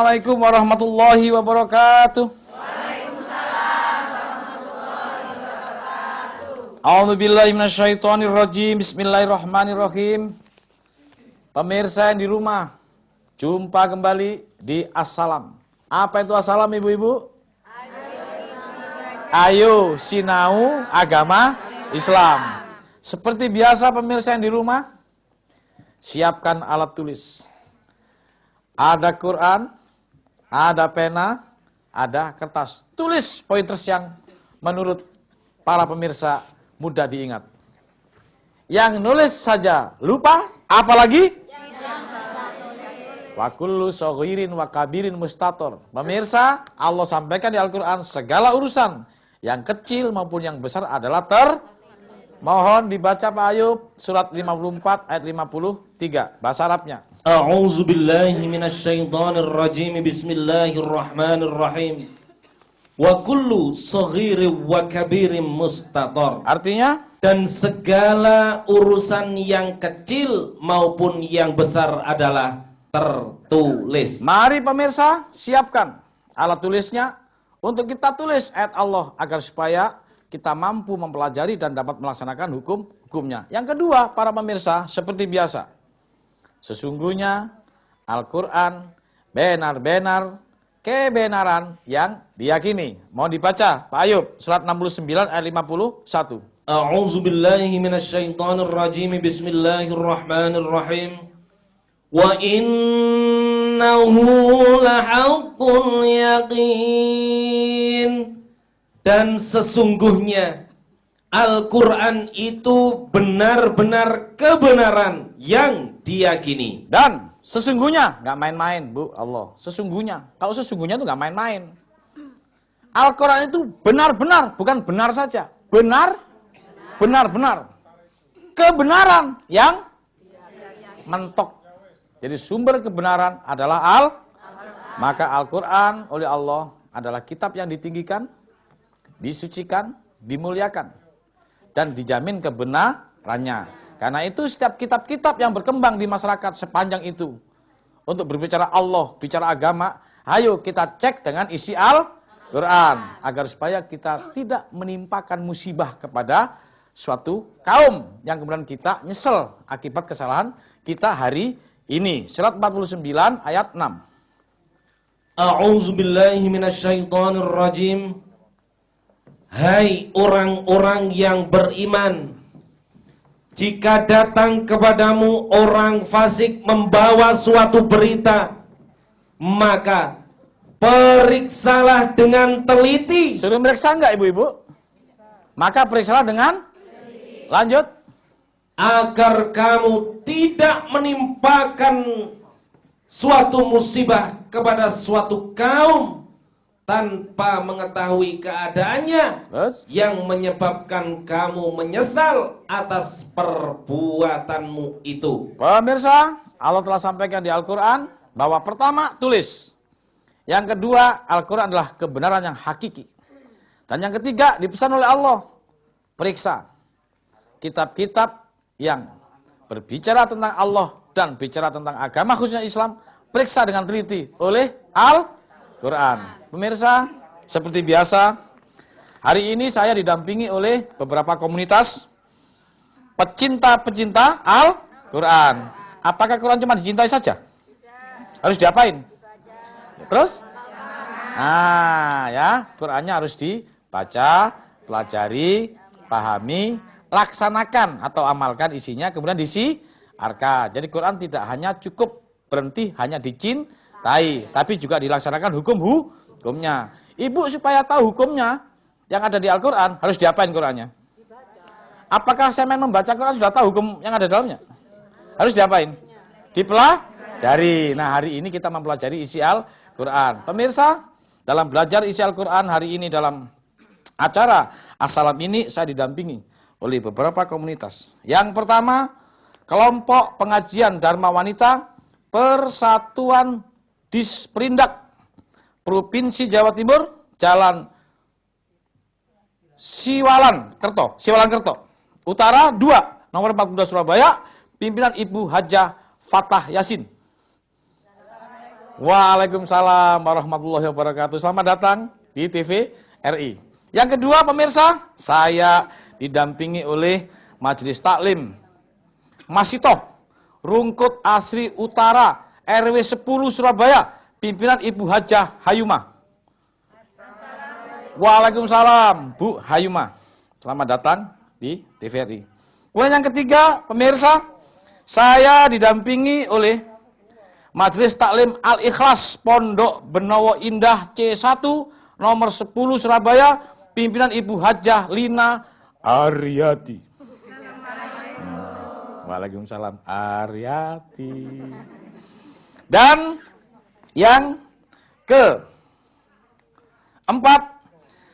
Assalamualaikum warahmatullahi wabarakatuh. A'udzubillahi minasyaitonirrajim. Bismillahirrahmanirrahim. Pemirsa yang di rumah, jumpa kembali di Assalam. Apa itu Assalam, ibu-ibu? Ayo sinau agama Islam. Seperti biasa pemirsa yang di rumah, siapkan alat tulis. Ada Quran, ada pena, ada kertas. Tulis pointers yang menurut para pemirsa mudah diingat. Yang nulis saja lupa, apalagi? Wa kullu shaghirin wa kabirin mustator. Pemirsa, Allah sampaikan di Al-Quran segala urusan, yang kecil maupun yang besar adalah Mohon dibaca Pak Ayub, surat 54 ayat 53, bahasa Arabnya. A'udzu billahi minasyaitonir rajim. Bismillahirrahmanirrahim. Wa kullu shaghirin wa kabirin mustator. Artinya, dan segala urusan yang kecil maupun yang besar adalah tertulis. Mari pemirsa, siapkan alat tulisnya untuk kita tulis ayat Allah agar supaya kita mampu mempelajari dan dapat melaksanakan hukum-hukumnya. Yang kedua, para pemirsa, seperti biasa, sesungguhnya Al-Quran benar-benar kebenaran yang diyakini. Mohon dibaca, Pak Ayub, surat 69 ayat 51. A'udzu billahi minasyaitonir rajim. Bismillahirrahmanirrahim. Wa innahu lahaqqul yaqin. Dan sesungguhnya Al-Quran itu benar-benar kebenaran yang diyakini. Dan sesungguhnya, nggak main-main, Bu Allah. Sesungguhnya, kalau sesungguhnya itu nggak main-main. Al-Quran itu benar-benar, bukan benar saja. Benar-benar. Kebenaran yang mentok. Jadi sumber kebenaran adalah maka Al-Quran oleh Allah adalah kitab yang ditinggikan, disucikan, dimuliakan, dan dijamin kebenarannya. Karena itu setiap kitab-kitab yang berkembang di masyarakat sepanjang itu untuk berbicara Allah, bicara agama, ayo kita cek dengan isi Al-Quran agar supaya kita tidak menimpakan musibah kepada suatu kaum yang kemudian kita nyesel akibat kesalahan kita hari ini. Surat 49 ayat 6. A'udzu billahi minasyaitonir rajim. Hai orang-orang yang beriman, jika datang kepadamu orang fasik membawa suatu berita, maka periksalah dengan teliti. Suruh meriksa enggak ibu-ibu? Maka periksalah dengan lanjut. Agar kamu tidak menimpakan suatu musibah kepada suatu kaum tanpa mengetahui keadaannya, yang menyebabkan kamu menyesal atas perbuatanmu itu. Pemirsa, Allah telah sampaikan di Al-Quran bahwa pertama, tulis. Yang kedua, Al-Quran adalah kebenaran yang hakiki. Dan yang ketiga, dipesan oleh Allah, periksa kitab-kitab yang berbicara tentang Allah dan bicara tentang agama khususnya Islam, periksa dengan teliti oleh Al-Quran. Pemirsa, seperti biasa, hari ini saya didampingi oleh beberapa komunitas pecinta-pecinta Al-Quran. Apakah Quran cuma dicintai saja? Harus diapain? Terus? Nah, ya, Qurannya harus dibaca, pelajari, pahami, laksanakan atau amalkan isinya, kemudian disiarkan. Jadi Quran tidak hanya cukup berhenti hanya dicintai, tapi juga dilaksanakan hukumnya. Ibu supaya tahu hukumnya yang ada di Al-Quran, harus diapain Qurannya? Apakah semen membaca Quran sudah tahu hukum yang ada dalamnya? Harus diapain? Dipelajari. Nah, hari ini kita mempelajari isi Al-Quran. Pemirsa, dalam belajar isi Al-Quran hari ini dalam acara Assalam ini saya didampingi oleh beberapa komunitas. Yang pertama, kelompok pengajian Dharma Wanita Persatuan Disperindak Provinsi Jawa Timur, Jalan Siwalan Kerto, Utara 2, nomor 42 Surabaya, pimpinan Ibu Hajah Fatah Yasin. Waalaikumsalam warahmatullahi wabarakatuh. Selamat datang di TV RI. Yang kedua pemirsa, saya didampingi oleh Majelis Taklim Masitoh Rungkut Asri Utara RW 10 Surabaya, pimpinan Ibu Hajah Hayuma. Waalaikumsalam Bu Hayuma. Selamat datang di TVRI. Kemudian yang ketiga pemirsa, saya didampingi oleh Majelis Taklim Al-Ikhlas Pondok Benowo Indah C1 nomor 10 Surabaya, pimpinan Ibu Hajah Lina Aryati. Waalaikumsalam Aryati. Dan yang keempat,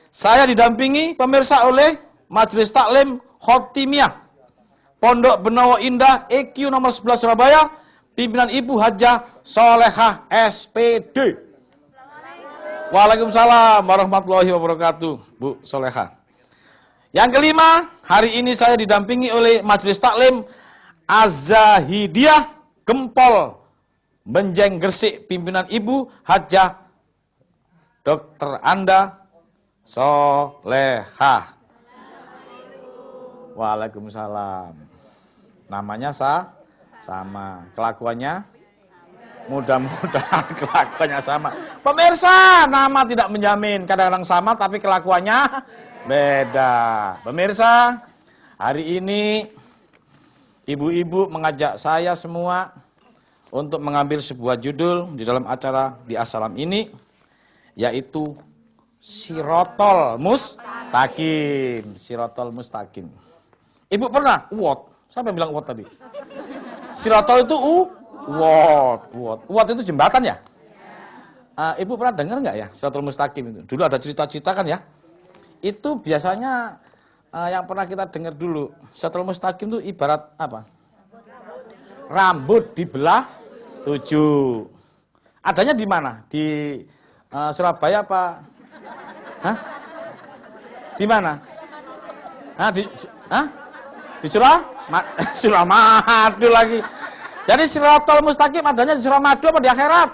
saya didampingi pemirsa oleh Majelis Taklim Khotimiyah Pondok Benowo Indah EQ nomor 11 Surabaya, pimpinan Ibu Hajah Solehah SPD. Waalaikumsalam warahmatullahi wabarakatuh, Bu Solehah. Yang kelima, hari ini saya didampingi oleh Majelis Taklim Az-Zahidiyah Gempol Benjeng Gresik, pimpinan Ibu Hajah Dr. Anda Solehah. Waalaikumsalam. Namanya sama, kelakuannya mudah-mudahan kelakuannya sama. Pemirsa, nama tidak menjamin, kadang-kadang sama tapi kelakuannya beda. Pemirsa, hari ini ibu-ibu mengajak saya semua untuk mengambil sebuah judul di dalam acara di Assalam ini, yaitu Sirotol Mustaqim. Sirotol Mustaqim. Ibu pernah? Siapa yang bilang uwot tadi? Sirotol itu uwot itu jembatan ya? Ibu pernah dengar nggak ya Sirotol Mustaqim itu? Dulu ada cerita-cerita kan ya? Itu biasanya yang pernah kita dengar dulu, Sirotol Mustaqim itu ibarat apa? Rambut dibelah 7. Adanya di mana? Di Surabaya apa? Hah? Di mana? Di Suramadu lagi. Jadi Sirotol Mustaqim adanya di Suramadu apa di akhirat?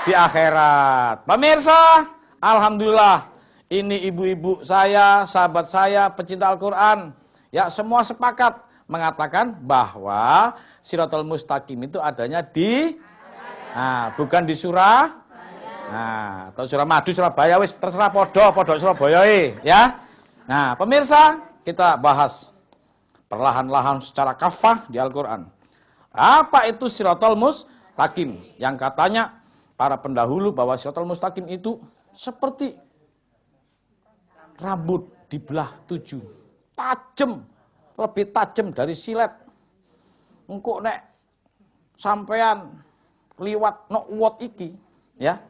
Di akhirat. Pemirsa, alhamdulillah ini ibu-ibu saya, sahabat saya, pecinta Al-Quran, ya semua sepakat mengatakan bahwa Sirotol Mustaqim itu adanya di bukan di atau Suramadu, Surabaya, wis terserah podo Surabaya ya. Nah, pemirsa, kita bahas perlahan-lahan secara kafah di Al-Quran. Apa itu Sirotol Mustaqim? Yang katanya para pendahulu bahwa Sirotol Mustaqim itu seperti rambut dibelah 7. Tajam, lebih tajam dari silet. Engko nek sampean liwat no uwot iki, ya.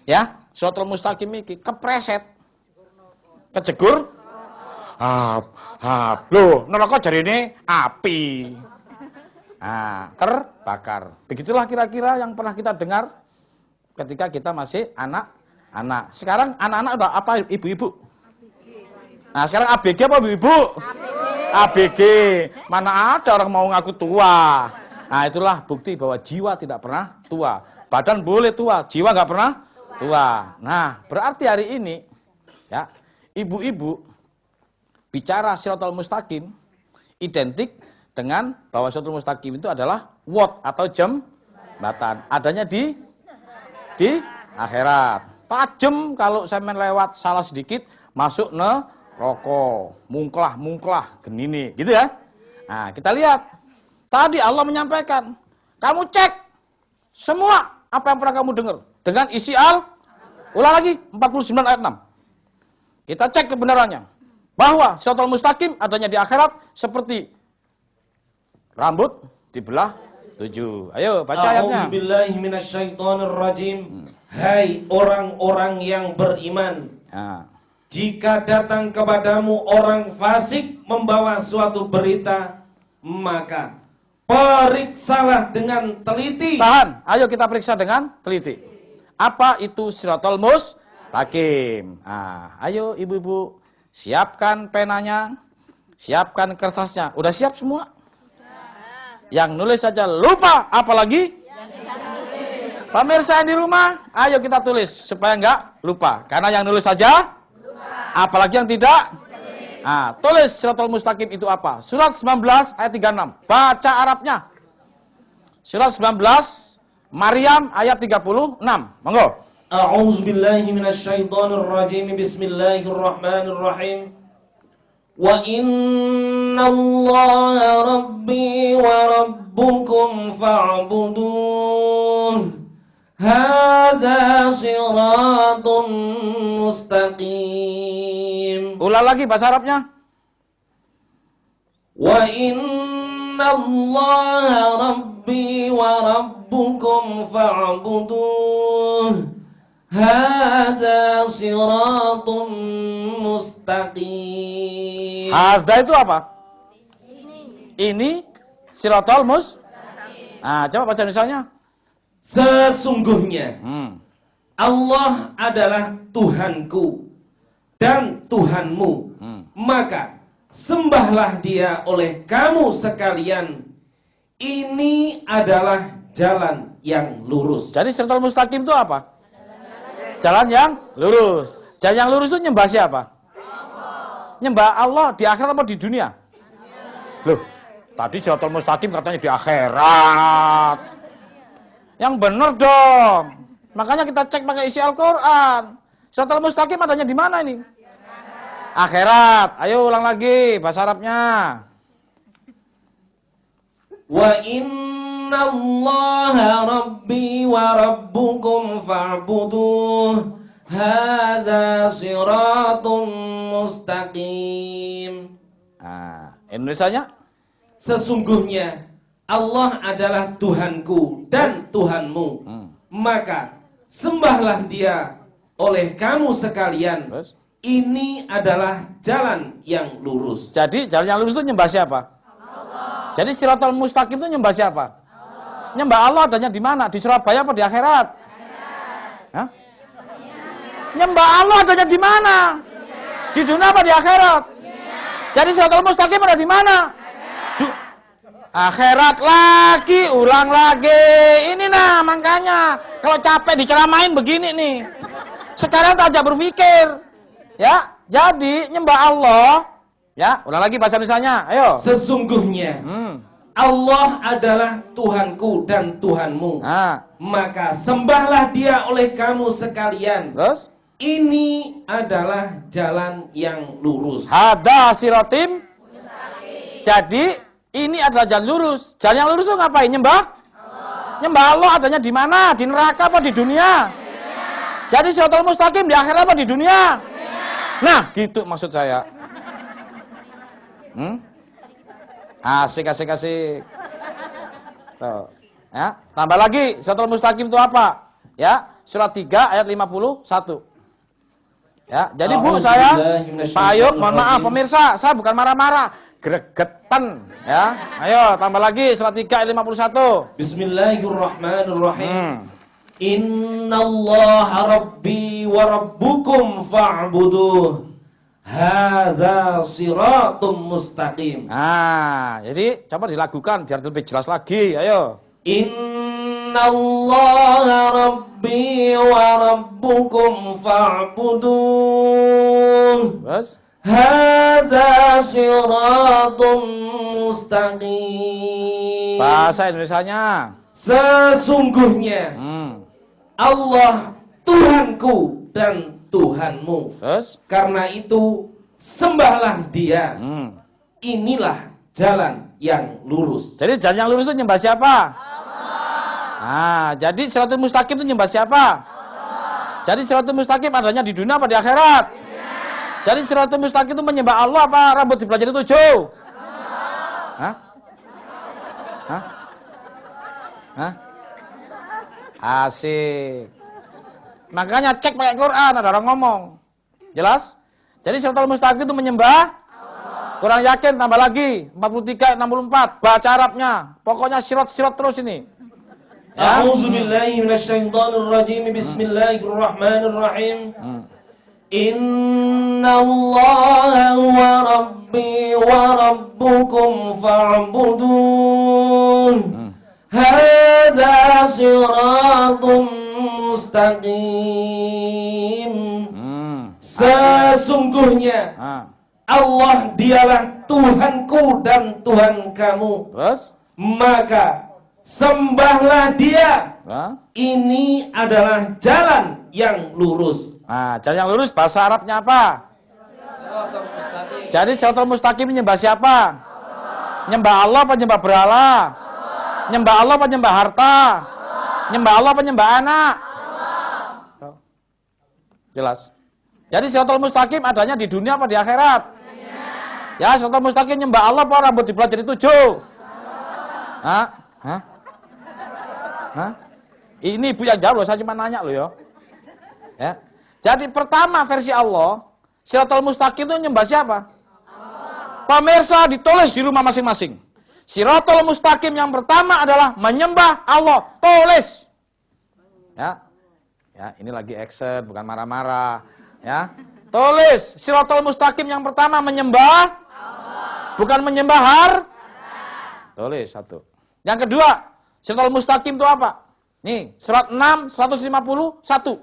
Ya, Sirotol Mustaqim iki kepreset. Kejegur. Loh, neraka jarine api. Terbakar. Begitulah kira-kira yang pernah kita dengar ketika kita masih anak-anak. Sekarang anak-anak udah apa ibu-ibu? Nah, sekarang ABG apa ibu-ibu? ABG. Mana ada orang mau ngaku tua. Nah, itulah bukti bahwa jiwa tidak pernah tua. Badan boleh tua, jiwa nggak pernah tua. Nah, berarti hari ini ya, ibu-ibu bicara Sirotol Mustaqim identik dengan bahwa Sirotol Mustaqim itu adalah wot atau jembatan. Adanya di akhirat. Tajam kalau semen lewat salah sedikit masuk neraka. Mungklah genini, gitu ya. Nah, kita lihat. Tadi Allah menyampaikan, kamu cek semua apa yang pernah kamu dengar dengan isi ulang lagi 49 ayat 6. Kita cek kebenarannya. Bahwa Sirotol Mustaqim adanya di akhirat seperti rambut dibelah 7. Ayo baca ayatnya. A'udzubillahi minasyaitonirrajim. Hai orang-orang yang beriman. Jika datang kepadamu orang fasik membawa suatu berita, maka periksalah dengan teliti. Tahan, ayo kita periksa dengan teliti. Apa itu Sirotol Mustaqim? Ayo ibu-ibu, siapkan penanya, siapkan kertasnya. Udah siap semua? Yang nulis saja lupa, apalagi? Pemirsa yang di rumah, ayo kita tulis supaya enggak lupa. Karena yang nulis saja, apalagi yang tidak. Nah, tulis Shiratal Mustaqim itu apa? Surat 19 ayat 36. Baca Arabnya. Surat 19 Maryam ayat 36. Monggo. A'udzu billahi minasyaitonir rajim. Bismillahirrahmanirrahim. Wa innallaha rabbi wa rabbukum fa'buduh. Hadza siratun mustaqim. Ulang lagi bahasa Arabnya. Wa innallaha rabbi wa rabbukum fa'buduh. Hadza siratun mustaqim. Hadza itu apa? Ini Shiratal Mustaqim. Nah, coba baca misalnya. Sesungguhnya Allah adalah Tuhanku dan Tuhanmu, maka sembahlah Dia oleh kamu sekalian. Ini adalah jalan yang lurus. Jadi Shiratal Mustaqim itu apa? Jalan yang lurus. Jalan yang lurus itu nyembah siapa? Nyembah Allah di akhirat apa di dunia? Loh, tadi Shiratal Mustaqim katanya di akhirat. Yang benar dong. Makanya kita cek pakai isi Al-Quran. Shiratal Mustaqim adanya di mana ini? Akhirat. Ayo ulang lagi bahasa Arabnya. Wa innallaha rabbi wa rabbukum fa'buduh. Hadza siratun mustaqim. Nah, Indonesianya? Sesungguhnya Allah adalah Tuhanku dan Tuhanmu, maka sembahlah Dia oleh kamu sekalian. Terus? Ini adalah jalan yang lurus. Jadi jalan yang lurus itu nyembah siapa? Allah. Jadi Shiratal Mustaqim itu nyembah siapa? Allah. Nyembah Allah adanya di mana? Di Surabaya apa di akhirat? Hah? Nyembah Allah adanya di mana? Di dunia apa di akhirat? Jadi Shiratal Mustaqim ada di mana? Akhirat lagi, ulang lagi. Ini nah makanya kalau capek diceramain begini nih. Sekarang tak aja berpikir. Ya, jadi nyembah Allah. Ya, ulang lagi bahasa Indonesianya. Ayo. Sesungguhnya Allah adalah Tuhanku dan Tuhanmu. Maka sembahlah Dia oleh kamu sekalian. Terus? Ini adalah jalan yang lurus. Hada siratim. Jadi ini adalah jalan lurus. Jalan yang lurus itu ngapain? Nyembah? Allah. Nyembah Allah adanya di mana? Di neraka apa di dunia? Jadi Shiratal Mustaqim di akhirat apa di dunia? Nah, gitu maksud saya. Asik. Tuh. Ya, tambah lagi Shiratal Mustaqim itu apa? Ya, surat 3 ayat 51. Ya, jadi Bu saya Pak Ayub, mohon maaf pemirsa, saya bukan marah-marah, gregetan ya. Ayo tambah lagi surat 3 ayat 51. Bismillahirrahmanirrahim. Innallaha rabbi wa rabbukum fa'buduh. Hadza siratun mustaqim. Nah, jadi coba dilakukan biar lebih jelas lagi. Ayo. Innallaha rabbi wa rabbukum fa'buduh. Terus? Hadza siratun mustaqim. Bahasa Indonesianya. Sesungguhnya Allah Tuhanku dan Tuhanmu. Terus? Karena itu sembahlah Dia. Inilah jalan yang lurus. Jadi jalan yang lurus itu nyembah siapa? Nah, jadi Shiratal Mustaqim itu nyembah siapa? Allah. Jadi Shiratal Mustaqim adanya di dunia apa di akhirat? Jadi Shiratal Mustaqim itu menyembah Allah apa rambut dipelajari 7? Hah? Hah? Hah? Asik. Makanya cek pakai Quran, ada orang ngomong. Jelas? Jadi Shiratal Mustaqim itu menyembah Allah. Kurang yakin tambah lagi 43 64 baca Arabnya. Pokoknya sirat-sirat terus ini. A'udzu billahi minasyaitonir rajim. Bismillahirrahmanirrahim. Innallaha huwa rabbi wa rabbukum fa'buduh. hadza siratum mustaqim. Sesungguhnya Allah dialah Tuhanku dan Tuhan kamu. Terus? Maka sembahlah Dia. Ini adalah jalan yang lurus. Nah, jalan yang lurus bahasa Arabnya apa? Jadi Siratal Mustaqim nyembah siapa? Nyembah Allah apa nyembah berhala? Nyembah Allah apa nyembah harta? Nyembah Allah apa nyembah anak? Jelas. Jadi Siratal Mustaqim adanya di dunia apa di akhirat? Ya, Siratal Mustaqim nyembah Allah apa rambut dibelah jadi 7? Hah? Ini ibu yang jawab loh, saya cuma nanya loh ya. Jadi pertama versi Allah, Siratal Mustaqim itu nyembah siapa? Pemirsa ditulis di rumah masing-masing. Siratal Mustaqim yang pertama adalah menyembah Allah. Tulis. Ya, ini lagi action, bukan marah-marah. Ya, tulis. Siratal Mustaqim yang pertama menyembah Allah. Bukan menyembah Tulis satu. Yang kedua, Siratal Mustaqim itu apa? Nih, surat 6, 151.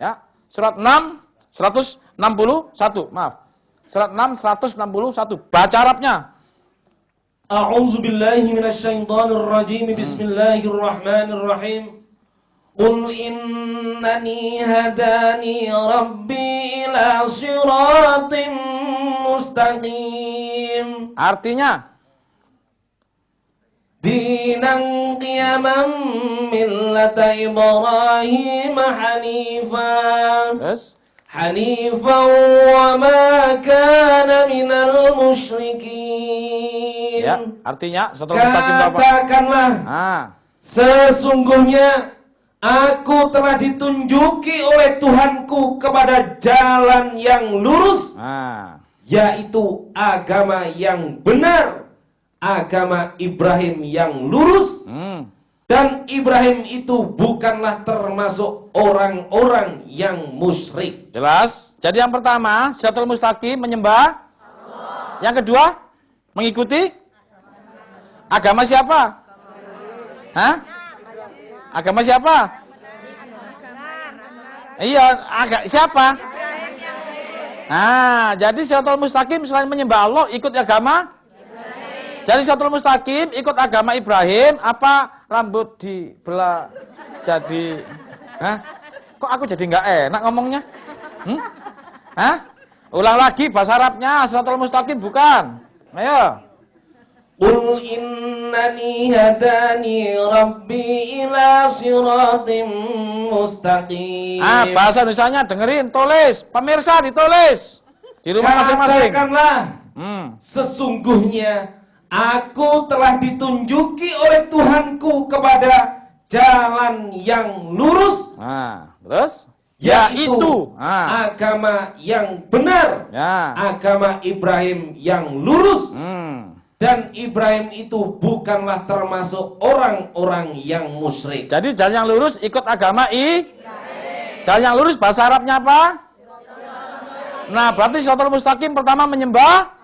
Ya, surat 6, 161. Maaf. Surat 6, 161. Baca Arabnya. A'udzubillahi minasyaitonirrajim. Bismillahirrahmanirrahim. Qul innani hadani rabbi ila siratim mustaqim. Artinya, dinan qiyaman millata Ibrahim hanifan. yes. Hanifan wa ma kana minal musyrikin. Ya, artinya Siratal Mustaqim itu apa? Katakanlah, sesungguhnya aku telah ditunjuki oleh Tuhanku kepada jalan yang lurus, yaitu agama yang benar, agama Ibrahim yang lurus. Dan Ibrahim itu bukanlah termasuk orang-orang yang musyrik. Jelas. Jadi yang pertama, Siratal Mustaqim menyembah Allah. Yang kedua, mengikuti agama siapa? Agama siapa? Iya, siapa? Jadi Siratal Mustaqim selain menyembah Allah, ikut agama? Jadi Siratal Mustaqim ikut agama Ibrahim, apa rambut dibelah jadi? Kok aku jadi nggak enak ngomongnya? Ulang lagi bahasa Arabnya, Siratal Mustaqim bukan? Ayo. Qul innani hadani rabbi ila siratim mustaqim. Bahasa Indonesianya dengerin, tulis, pemirsa ditulis di rumah masing-masing. Katakanlah, sesungguhnya aku telah ditunjuki oleh Tuhanku kepada jalan yang lurus. Terus? Yaitu agama yang benar. Agama Ibrahim yang lurus. Dan Ibrahim itu bukanlah termasuk orang-orang yang musyrik. Jadi jalan yang lurus ikut agama Ibrahim. Jalan yang lurus bahasa Arabnya apa? Nah, berarti Siratal Mustaqim pertama menyembah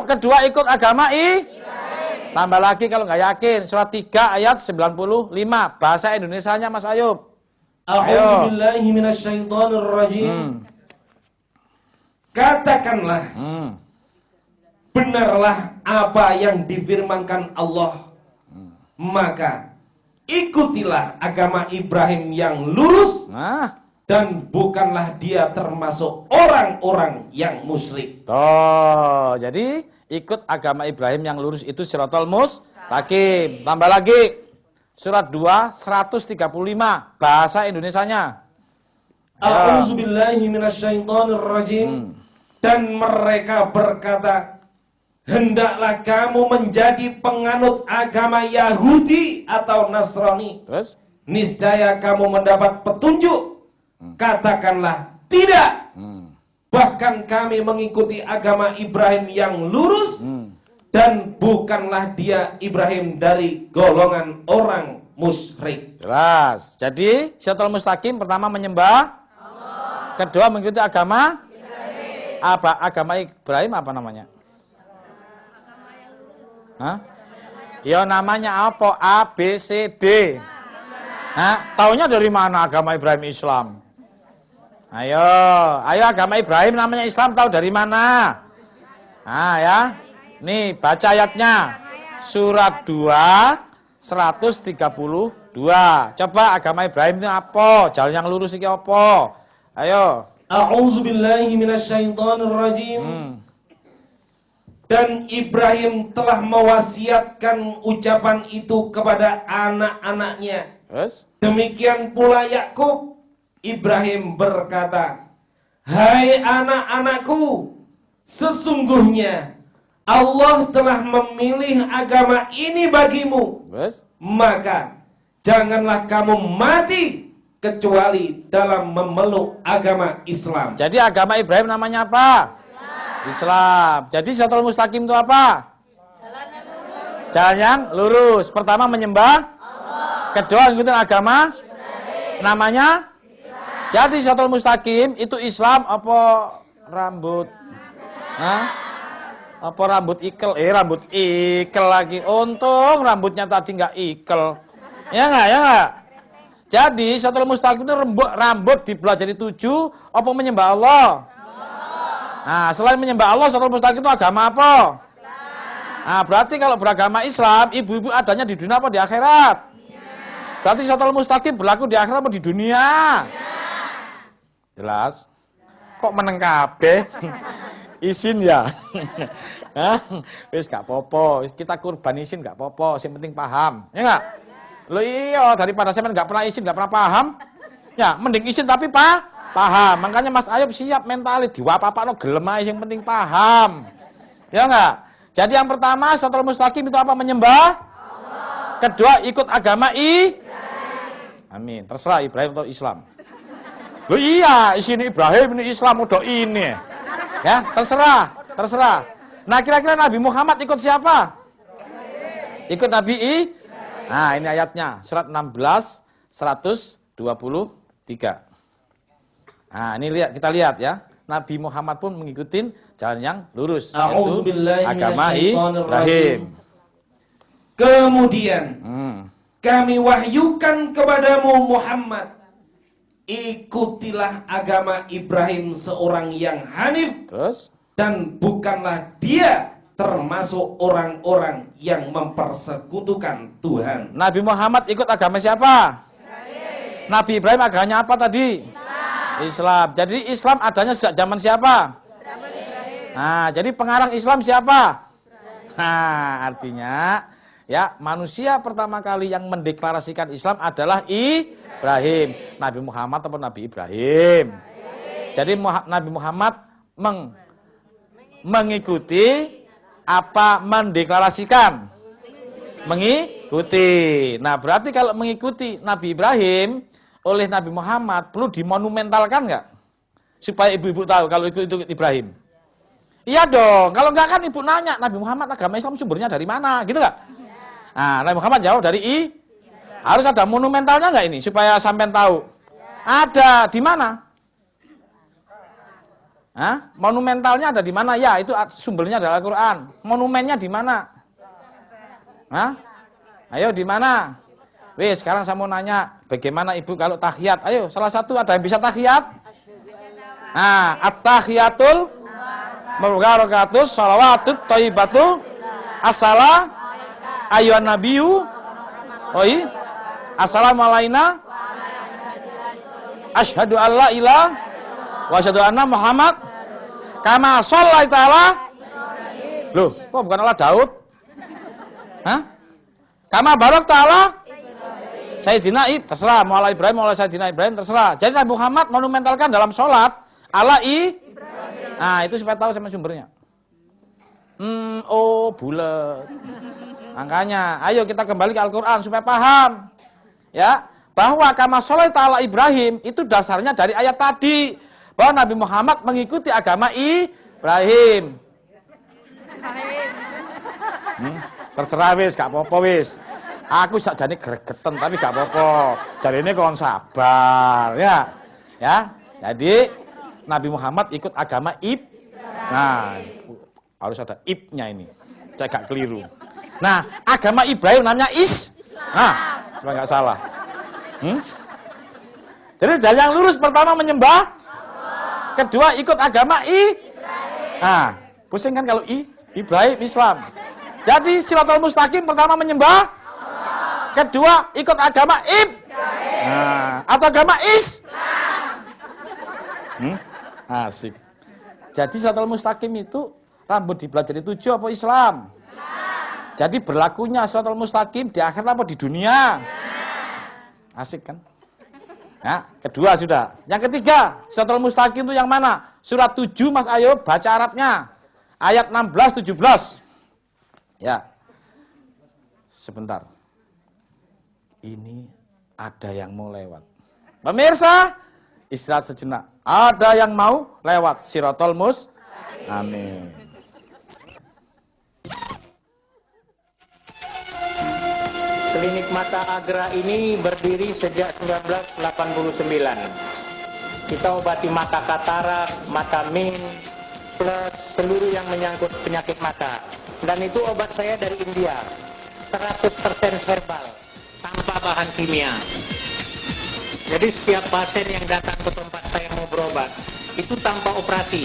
kedua ikut agama Ibrahim. Tambah lagi kalau nggak yakin, surat 3 ayat 95 bahasa Indonesianya Mas Ayub. A'udzubillahi minasyaitonirrajim. Katakanlah, benarlah apa yang difirmankan Allah, maka ikutilah agama Ibrahim yang lurus. Dan bukanlah dia termasuk orang-orang yang musyrik. Jadi ikut agama Ibrahim yang lurus itu Siratal Mustaqim. Tambah lagi surat 2 135 bahasa Indonesianya. A'udzubillahi minasyaitonirrajim. Dan mereka berkata, hendaklah kamu menjadi penganut agama Yahudi atau Nasrani. Terus? Niscaya kamu mendapat petunjuk. Katakanlah tidak. Bahkan kami mengikuti agama Ibrahim yang lurus. Dan bukanlah dia Ibrahim dari golongan orang musyrik. Jelas. Jadi Siratal Mustaqim pertama menyembah Allah. Kedua mengikuti agama Ibrahim. Agama Ibrahim apa namanya? Ya namanya apa? A, B, C, D. Nah, taunya dari mana agama Ibrahim Islam? Ayo agama Ibrahim namanya Islam tahu dari mana? Nah ya, nih baca ayatnya. Surat 2, 132. Coba agama Ibrahim itu apa? Jalan yang lurus iki apa? Ayo. A'udzubillahi minasyaitonirrajim. Dan Ibrahim telah mewasiatkan ucapan itu kepada anak-anaknya. Terus? Demikian pula Yakub. Ibrahim berkata, hai anak-anakku, sesungguhnya Allah telah memilih agama ini bagimu. Terus? Maka janganlah kamu mati kecuali dalam memeluk agama Islam. Jadi agama Ibrahim namanya apa? Islam. Jadi Siratal Mustaqim itu apa? Jalan yang lurus. Pertama menyembah Allah. Kedua ngikutin agama Ibrahim. Namanya Islam. Jadi Siratal Mustaqim itu Islam apa rambut? Hah? Apa rambut ikel? Rambut ikel lagi. Untung rambutnya tadi nggak ikel. Ya nggak? Jadi Siratal Mustaqim itu rambut dibelah jadi 7 apa menyembah Allah? Nah, selain menyembah Allah, Siratal Mustaqim itu agama apa? Islam. Nah, berarti kalau beragama Islam, ibu-ibu adanya di dunia apa di akhirat? Berarti Siratal Mustaqim berlaku di akhirat apa di dunia? Jelas? Kok meneng kabeh? Isin ya? Wis gak popo, kita kurban isin gak popo, yang penting paham. Ya enggak? Loh iya, daripada saya gak pernah isin, gak pernah paham. Ya, mending isin tapi paham. Makanya Mas Ayub siap mentalis diwapa-apa gelem ae yang penting paham. Ya enggak? Jadi yang pertama Siratal Mustaqim itu apa? Menyembah Allah. Kedua ikut agama Amin. Terserah Ibrahim atau Islam. Loh iya, sini Ibrahim ini Islam udah ini. Ya, terserah. Nah, kira-kira Nabi Muhammad ikut siapa? Ikut Nabi Nah, ini ayatnya surat 16 123. Nah, ini kita lihat ya. Nabi Muhammad pun mengikuti jalan yang lurus, yaitu agama Ibrahim. Kemudian kami wahyukan kepadamu Muhammad, ikutilah agama Ibrahim seorang yang hanif. Terus? Dan bukanlah dia termasuk orang-orang yang mempersekutukan Tuhan. Nabi Muhammad ikut agama siapa? Ibrahim. Nabi Ibrahim agamanya apa tadi? Islam. Jadi Islam adanya sejak zaman siapa? Nah, jadi pengarang Islam siapa? Nah, artinya ya manusia pertama kali yang mendeklarasikan Islam adalah Ibrahim. Nabi Muhammad atau Nabi Ibrahim. Jadi Nabi Muhammad mengikuti apa mendeklarasikan? Mengikuti. Nah, berarti kalau mengikuti Nabi Ibrahim oleh Nabi Muhammad perlu dimonumentalkan nggak? Supaya ibu-ibu tahu kalau ikut Ibrahim. Iya dong, kalau nggak kan ibu nanya, Nabi Muhammad agama Islam sumbernya dari mana? Gitu nggak? Nah, Nabi Muhammad jawab dari Harus ada monumentalnya nggak ini? Supaya sampean tahu. Ada, di mana? Hah? Monumentalnya ada di mana? Ya, itu sumbernya adalah Al-Quran. Monumennya di mana? Hah? Ayo, di mana? Wih, sekarang saya mau nanya, bagaimana ibu kalau tahiyat? Ayo, salah satu ada yang bisa tahiyat? Nah, at-tahiyatul mubarakatus shalawatut thayyibatu assala ayyuhan nabiyyu assalamualaikum asyhadu alla ilaha wa asyhadu anna Muhammad kama shallaita ala loh, kok bukan ala Daud? Hah? Kama barakta ala Sayyidina terserah, mau ala Ibrahim, mau ala Sayyidina Ibrahim, terserah. Jadi Nabi Muhammad monumentalkan dalam sholat ala Ibrahim. Nah, itu supaya tahu sama sumbernya. Oh, bulat. Makanya, ayo kita kembali ke Al-Quran supaya paham. Ya, bahwa kama sholaita ala Ibrahim itu dasarnya dari ayat tadi. Bahwa Nabi Muhammad mengikuti agama Ibrahim. Terserah wis, gak apa-apa wis. Aku sakjane gregeten tapi gak apa-apa. Jarine kon sabar ya. Ya. Jadi Nabi Muhammad ikut agama Nah, harus ada ibnya ini. Saya gak keliru. Nah, agama Ibrahim namanya Nah, supaya nggak salah. Jadi jalan yang lurus pertama menyembah, kedua ikut agama Nah, pusing kan kalau Ibrahim Islam. Jadi Shiratal Mustaqim pertama menyembah, kedua ikut agama Nah, atau agama Asik. Jadi Shiratal Mustaqim itu rambut dipelajari 7 apa Islam? Jadi berlakunya Shiratal Mustaqim di akhirat apa di dunia? Asik kan? Ya, kedua sudah. Yang ketiga, Shiratal Mustaqim itu yang mana? Surat 7 Mas Ayo baca Arabnya. Ayat 16 17. Ya. Sebentar. Ini ada yang mau lewat. Pemirsa, istirahat sejenak. Ada yang mau lewat Shiratal Mustaqim. Amin. Klinik Mata Agra ini berdiri sejak 1989. Kita obati mata katarak, mata min, plus seluruh yang menyangkut penyakit mata. Dan itu obat saya dari India, 100% herbal, tanpa bahan kimia. Jadi setiap pasien yang datang ke tempat saya mau berobat, itu tanpa operasi.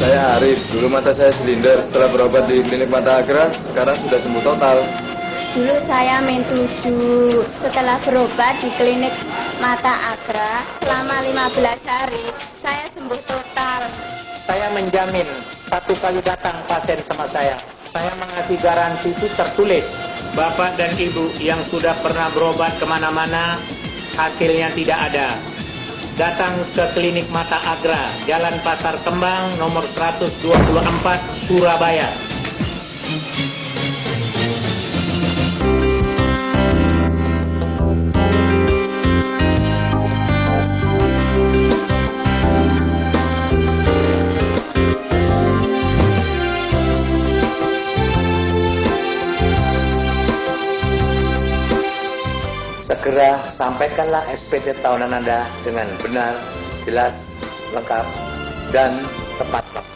Saya Arif, dulu mata saya silinder, setelah berobat di klinik Mata Agra, sekarang sudah sembuh total. Dulu saya main 7, setelah berobat di klinik Mata Agra, selama 15 hari, saya sembuh total. Saya menjamin, satu kali datang pasien sama saya mengasih garansi itu tertulis. Bapak dan Ibu yang sudah pernah berobat kemana-mana, hasilnya tidak ada. Datang ke klinik Mata Agra, Jalan Pasar Kembang, nomor 124, Surabaya. Segera sampaikanlah SPT tahunan Anda dengan benar, jelas, lengkap, dan tepat waktu.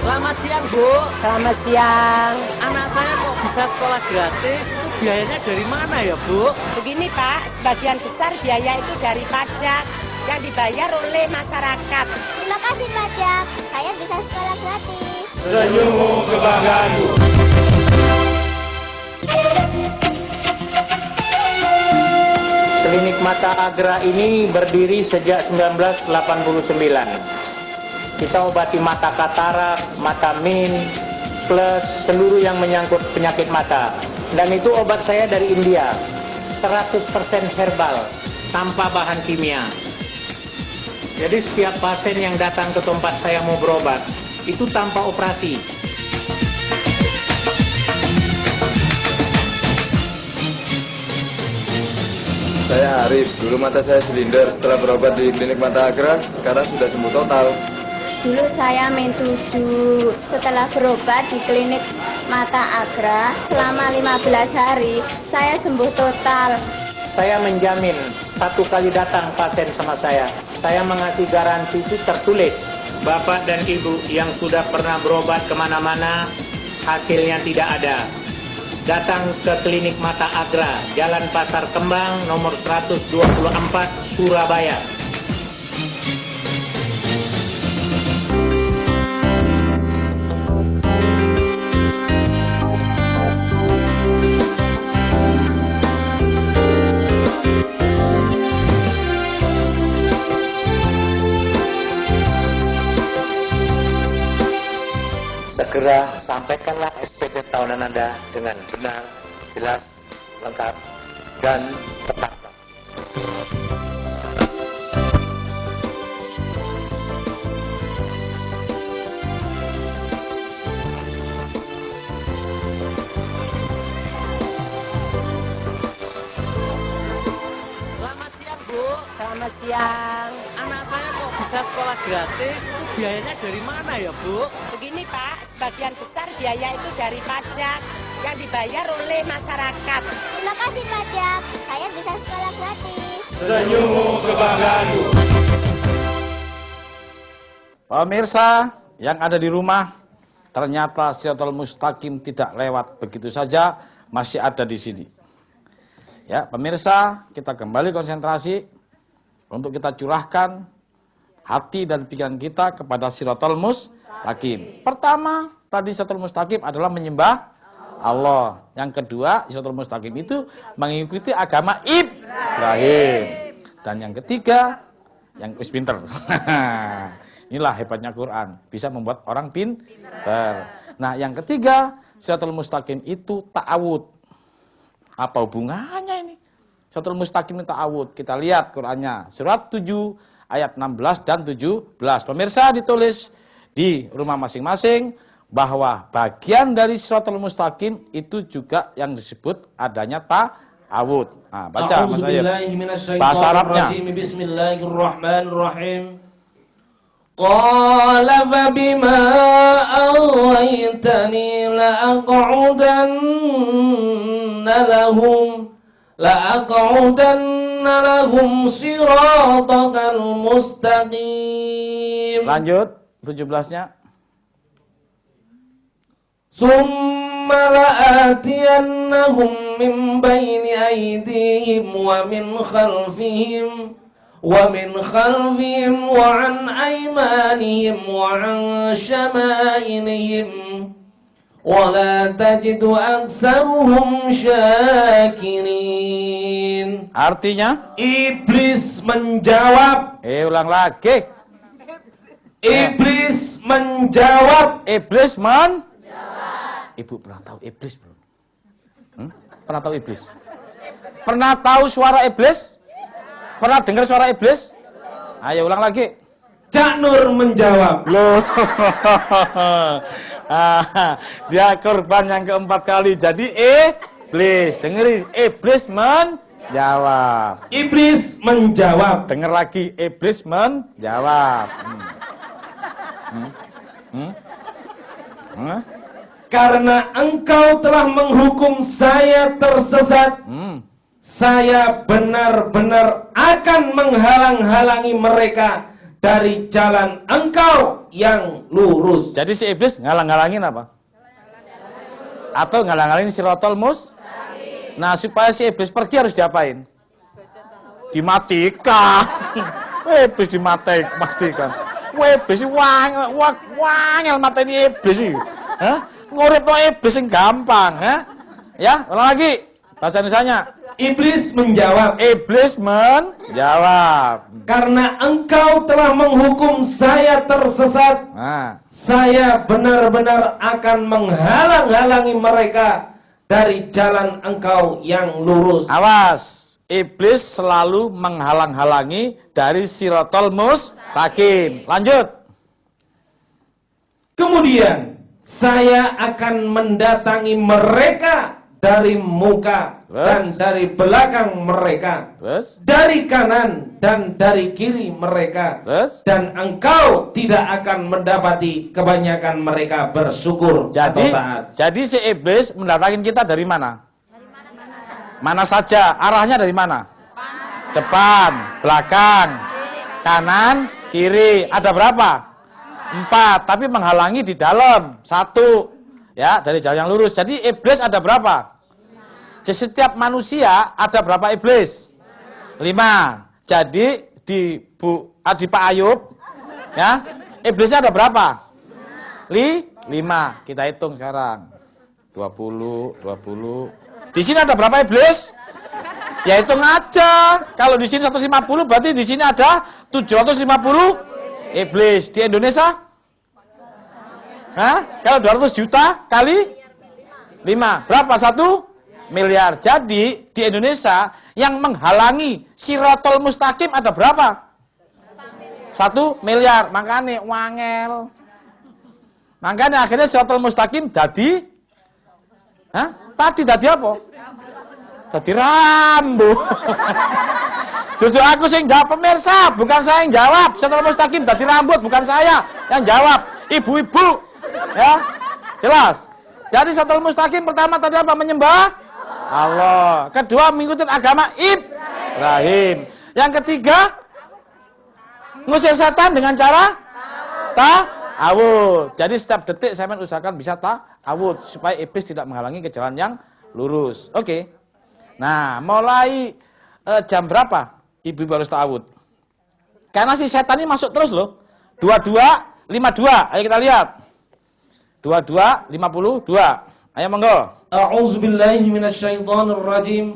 Selamat siang, Bu. Selamat siang. Anak saya kok bisa sekolah gratis? Itu biayanya dari mana ya, Bu? Begini Pak, sebagian besar biaya itu dari pajak yang dibayar oleh masyarakat. Terima kasih pajak, saya bisa sekolah gratis. Senyummu kebanggaanku. Klinik Mata Agra ini berdiri sejak 1989. Kita obati mata katarak, mata min, plus seluruh yang menyangkut penyakit mata. Dan itu obat saya dari India, 100% herbal, tanpa bahan kimia. Jadi setiap pasien yang datang ke tempat saya mau berobat, itu tanpa operasi. Saya Arif, dulu mata saya silinder, setelah berobat di klinik Mata Agra, sekarang sudah sembuh total. Dulu saya main 7, setelah berobat di klinik Mata Agra, selama 15 hari, saya sembuh total. Saya menjamin, satu kali datang pasien sama saya mengasih garansi itu tertulis. Bapak dan Ibu yang sudah pernah berobat kemana-mana, hasilnya tidak ada. Datang ke klinik Mata Agra, Jalan Pasar Kembang, nomor 124, Surabaya. Segera sampaikanlah SPT tahunan Anda dengan benar, jelas, lengkap, dan tepat waktu. Selamat siang, Bu. Selamat siang. Anak saya kok bisa bisa sekolah gratis itu biayanya dari mana ya Bu? Begini Pak, sebagian besar biaya itu dari pajak yang dibayar oleh masyarakat. Terima kasih pajak, saya bisa sekolah gratis. Senyummu kebanggaanku. Pemirsa yang ada di rumah, ternyata Shiratal Mustaqim tidak lewat begitu saja, masih ada di sini. Ya, pemirsa, kita kembali konsentrasi untuk kita curahkan hati dan pikiran kita kepada Shiratal Mustaqim. Pertama, tadi Shiratal Mustaqim adalah menyembah Allah. Yang kedua, Shiratal Mustaqim itu mengikuti agama Ibrahim. Dan yang ketiga, yang pinter. Inilah hebatnya Quran, bisa membuat orang pinter. Nah, yang ketiga, Shiratal Mustaqim itu ta'awud. Apa hubungannya ini? Shiratal Mustaqim itu ta'awud. Kita lihat Qurannya, surat 7 ayat 16 dan 17. Pemirsa, ditulis di rumah masing-masing bahwa bagian dari Shiratal Mustaqim itu juga yang disebut adanya ta'awud. Nah, baca Mas Ayub. Bahasa Arabnya. Bismillahirrahmanirrahim. Qala fa bima aghwaytani la'aq'udanna lahum siratakal mustaqim. Lanjut 17-nya. Summa la'atiyannahum min bayni aydihim wa min khalfihim wa an aymanihim wa an syama'ilihim wa la tajidu aktsaruhum syakirin. Artinya? Iblis menjawab. Ulang lagi. Iblis menjawab. Iblis menjawab. Ibu pernah tahu iblis belum? Pernah tahu iblis? Pernah tahu suara iblis? Pernah dengar suara iblis? Ayo ulang lagi. Cak Nur menjawab. Loh. Dia korban yang keempat kali. Jadi iblis. Dengerin. Iblis menjawab. Iblis menjawab. Dengar lagi. Iblis menjawab. Karena engkau telah menghukum saya tersesat, saya benar-benar akan menghalang-halangi mereka dari jalan engkau yang lurus. Jadi si iblis ngalang-ngalangin apa? Atau ngalang-ngalangin Shiratal Mustaqim. Nah, supaya si iblis pergi harus diapain? Dimatikan. Iblis dimatikan, pastikan. Iblis wangel mateni iblis iki. Hah? Nguripno iblis sing gampang, ya? Ulang lagi. Bahasa Indonesianya. Iblis menjawab. Iblis menjawab. Karena engkau telah menghukum saya tersesat, saya benar-benar akan menghalang-halangi mereka dari jalan engkau yang lurus. Awas, iblis selalu menghalang-halangi dari Shiratal Mustaqim. Lanjut. Kemudian saya akan mendatangi mereka dari muka dan dari belakang mereka, dari kanan dan dari kiri mereka, dan engkau tidak akan mendapati kebanyakan mereka bersyukur atau taat. Jadi si iblis mendatangin kita dari mana? Mana saja? Arahnya dari mana? Depan, belakang, kanan, kiri. Ada berapa? 4. Tapi menghalangi di dalam 1. Ya, dari jalan yang lurus. Jadi iblis ada berapa? Di setiap manusia ada berapa iblis? 5. Jadi di Pak Ayub, ya, iblisnya ada berapa? 5. Kita hitung sekarang. 20. Di sini ada berapa iblis? Ya hitung aja. Kalau di sini 150 berarti di sini ada 750 iblis. Di Indonesia? Kalau 200 juta kali 5. Berapa? 1 miliar. Jadi di Indonesia yang menghalangi Shiratal Mustaqim ada berapa? 1 miliar. Makanya wangel. Makanya akhirnya Shiratal Mustaqim dadi tadi dadi apa? Dadi rambu. Dudu aku sing jawab pemirsa, bukan saya yang jawab. Setelah mustaqim dadi rambut, bukan saya yang jawab. Ibu-ibu. Ya. Jelas. Jadi setelah mustaqim pertama tadi apa? Menyembah Allah. Kedua mengikuti agama Ibrahim. Yang ketiga ngusir setan dengan cara ta'awud. Jadi setiap detik saya usahakan bisa ta'awud supaya iblis tidak menghalangi ke jalan yang lurus. Oke. Nah, mulai jam berapa ibu-ibu harus ta'awud? Karena si setan ini masuk terus loh. 22:52. Ayo kita lihat. 22:52. Ayo monggo. A'udzubillahi minasyaitonirrajim.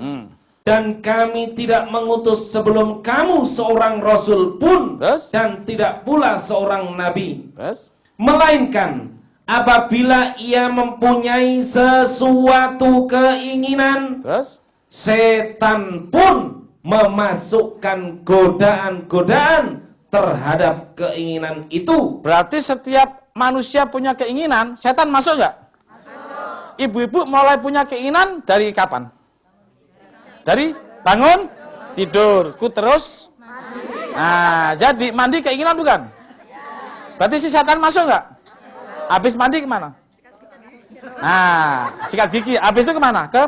Dan kami tidak mengutus sebelum kamu seorang rasul pun. Terus? Dan tidak pula seorang nabi. Terus? Melainkan apabila ia mempunyai sesuatu keinginan. Terus? Setan pun memasukkan godaan-godaan terhadap keinginan itu. Berarti setiap manusia punya keinginan, setan masuk nggak? Masuk. Ibu-ibu mulai punya keinginan dari kapan? Dari bangun, tidur, ku terus. Nah, jadi mandi keinginan bukan? Berarti si setan masuk nggak? Habis mandi kemana? Nah, sikat gigi. Habis itu kemana? Ke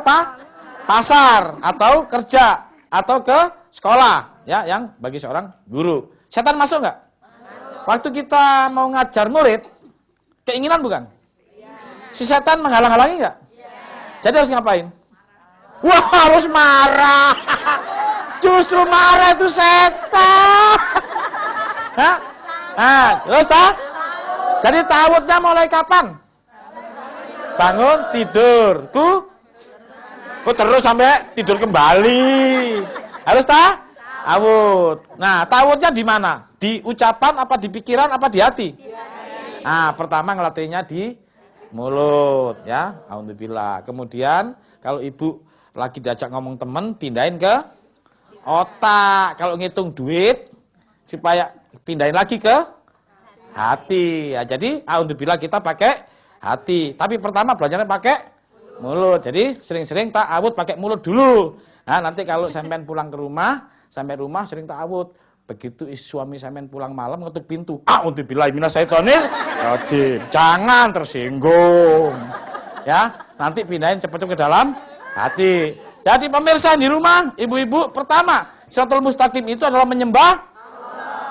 pasar atau kerja atau ke sekolah, ya, yang bagi seorang guru. Setan masuk nggak? Waktu kita mau ngajar murid, keinginan bukan? Si setan menghalang-halangi nggak? Jadi harus ngapain? Wah, harus marah. Justru marah itu setan. Hah? Nah, terus tak? Jadi ta'awudnya mulai kapan? Bangun, tidur. Terus sampai tidur kembali. Harus ta'awud. Nah, ta'awudnya di mana? Di ucapan apa di pikiran apa di hati? Nah, pertama ngelatihnya di mulut, ya. Alhamdulillah. Kemudian kalau ibu lagi diajak ngomong temen, pindahin ke otak. Kalau ngitung duit, supaya pindahin lagi ke hati. Ya, jadi alhamdulillah kita pakai hati. Tapi pertama belajarnya pakai mulut. Jadi sering-sering ta'awud pakai mulut dulu. Nah, nanti kalau sampean pulang ke rumah, sampai rumah sering ta'awud. Begitu suami sampean pulang malam ngetuk pintu. Alhamdulillah minasyaitonir rajim. Jangan tersinggung. Ya, nanti pindahin cepat-cepat ke dalam hati. Jadi pemirsa di rumah, ibu-ibu, pertama, Shiratal Mustaqim itu adalah menyembah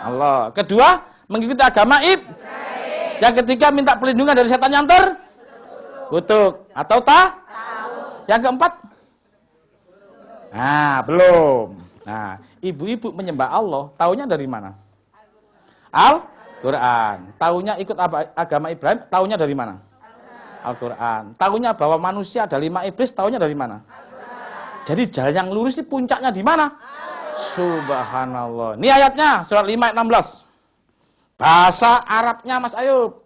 Allah. Kedua, mengikuti agama Ibrahim. Yang ketiga, minta perlindungan dari setan yang terkutuk. Atau Yang keempat? Nah, belum. Nah, ibu-ibu menyembah Allah, taunya dari mana? Al-Quran. Taunya ikut agama Ibrahim, taunya dari mana? Al-Quran. Tahunya bahwa manusia ada 5 iblis, tahunya dari mana? Jadi jalan yang lurus ini puncaknya di mana? Subhanallah. Ini ayatnya surat 5 ayat 16. Bahasa Arabnya Mas Ayub.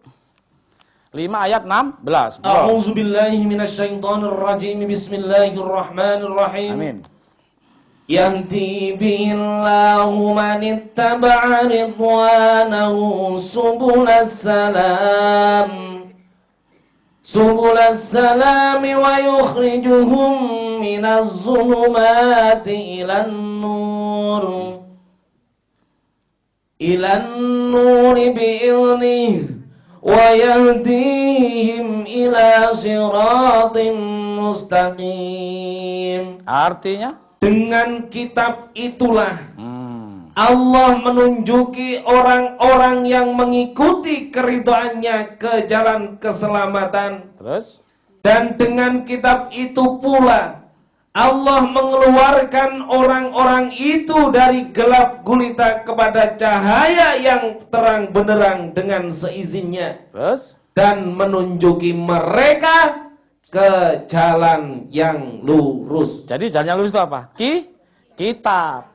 5 ayat 16. A'udzubillahi minasyaitonirrajim. Bismillahirrahmanirrahim. Amin. Yahdi billahu man ittaba'a ridwanahu subulas salam wa yukhrijuhum minaz zulumati ilan nur bi'idhnihi wa yahdihim ila siratim mustaqim. Artinya? Dengan kitab itulah Allah menunjuki orang-orang yang mengikuti keridhaannya ke jalan keselamatan. Terus? Dan dengan kitab itu pula Allah mengeluarkan orang-orang itu dari gelap gulita kepada cahaya yang terang benderang dengan seizinnya. Terus? Dan menunjuki mereka ke jalan yang lurus. Jadi jalan yang lurus itu apa? Kitab.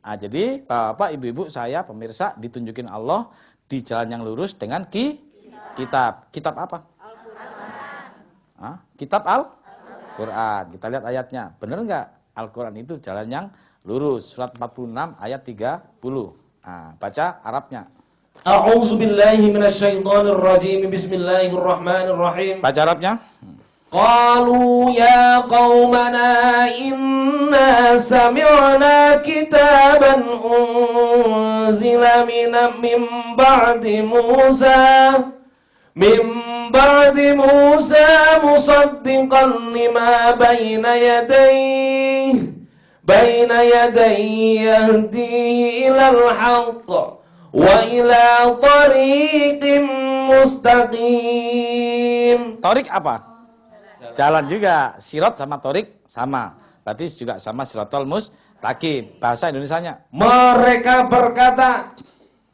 Nah, jadi Bapak, Ibu-ibu, saya pemirsa ditunjukin Allah di jalan yang lurus dengan kitab. Kitab apa? Al-Quran. Kitab Al-Quran. Kita lihat ayatnya. Benar enggak? Al-Quran itu jalan yang lurus. Surat 46 ayat 30. Nah, baca Arabnya. A'udzubillahi minasyaitonirrajim. Bismillahirrahmanirrahim. Baca Arabnya. Qalu ya qaumana inna sami'na kitaban unzila min ba'di Musa musaddiqan lima bayna yadayhi yahdi ilal haqq wa ila tariqim mustaqim. Torik apa? Jalan juga. Sirat sama torik sama. Berarti juga sama siratal mustaqim. Bahasa Indonesianya. Mereka berkata,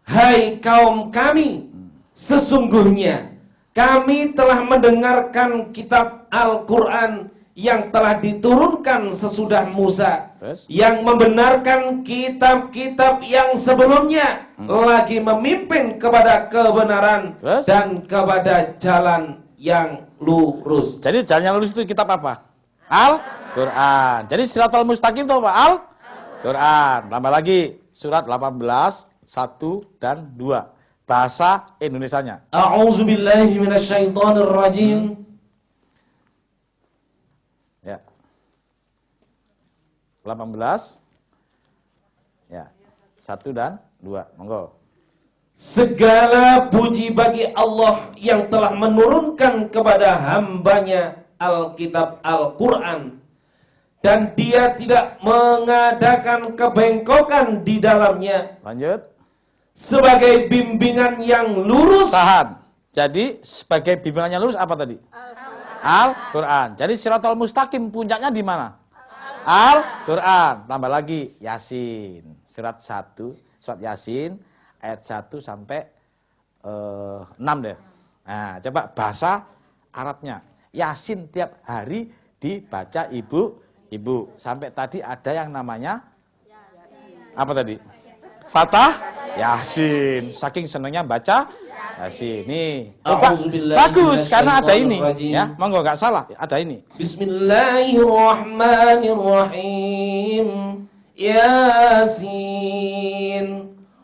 hai kaum kami, sesungguhnya kami telah mendengarkan kitab Al-Quran yang telah diturunkan sesudah Musa, yang membenarkan kitab-kitab yang sebelumnya, lagi memimpin kepada kebenaran dan kepada jalan yang lurus. Jadi jalan yang lurus itu kitab apa? Al-Quran. Jadi siratal mustaqim itu apa? Al-Quran. Tambah lagi surat 18, 1 dan 2. Bahasa Indonesianya. A'udzubillahi minasyaitonirrajim. Ya. 18. Ya. 1 dan 2. Monggo. Segala puji bagi Allah yang telah menurunkan kepada hambanya Alkitab Al-Quran, dan dia tidak mengadakan kebengkokan di dalamnya. Lanjut. Sebagai bimbingan yang lurus. Tahan. Jadi sebagai bimbingan yang lurus apa tadi? Al-Quran. Jadi siratal mustaqim puncaknya di mana? Al-Quran. Tambah lagi Yasin. Surat 1, surat Yasin ayat 1 sampai 6 deh. Nah, coba bahasa Arabnya. Yasin tiap hari dibaca ibu-ibu. Sampai tadi ada yang namanya apa tadi? Fatah Yasin. Saking senangnya baca Yasin. Nih. Bagus karena ada ini. Ya, monggo enggak salah, ada ini. Bismillahirrahmanirrahim. Yasin